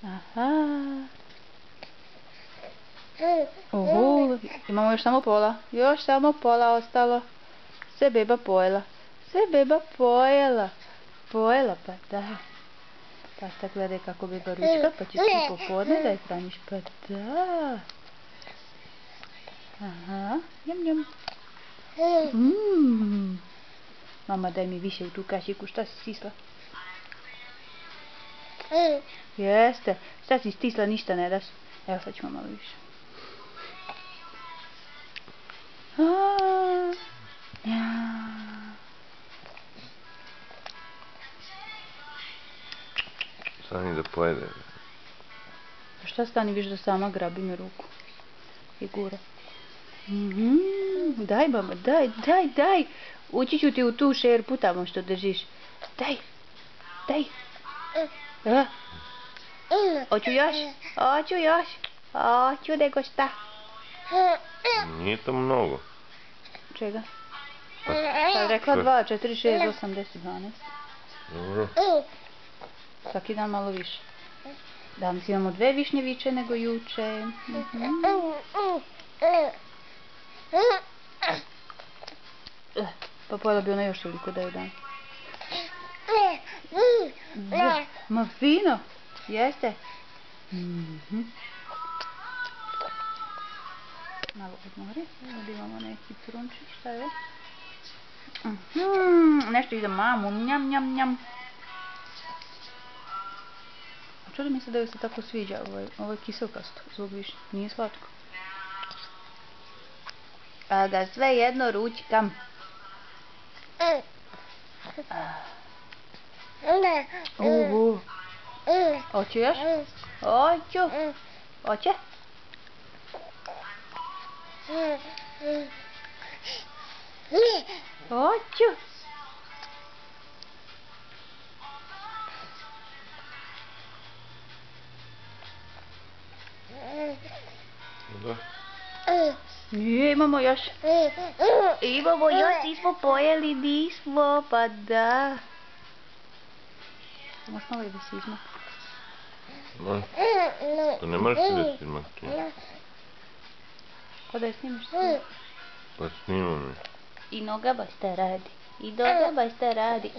Aha. Imamo još samo pola. Još samo pola ostalo. Sve beba pojela. Sve beba pojela. Pojela, pa da. Pa sta gledaj kako beba ručka, pa ćeš ti popodne da je hraniš, pa da. Aha, njam njam. Mama, daj mi više u tu kašiku, šta si stisla? Jeste, šta si stisla, ništa ne daš. Evo sad ćemo malo više. Stani da pojede. Šta stani, viš da sama grabi mi ruku i gura. Daj mama, daj. Ući ću ti u tu šerpu tamo što držiš. Daj. Hoću još. Hoću nego šta. Nije to mnogo. Čega? Pa rekla 2, 4, 6, 8, 10, 12. Dobro. Svaki dan malo više. Danas imamo 2 višnje više nego juče. Pa pojela bi ona još toliko da je dan. Ma fino, jeste. Malo odmori, ovdje imamo neki crunčić, šta je ovo? Nešto ide mamu, njam. Čuli mi se da joj se tako sviđa, ovo je kiselkasto, zbog višnje, nije slatko. A ga sve jedno ručkam. Hoću još? Hoću. Hoće? Hoću. Da. Nije, imamo još. Nismo pojeli, nismo, pa da. Samo malo da se izmak. To ne moraš ti da se izmakti. Ko da je snimaš sve? Pa snimam. I noga baš te radi.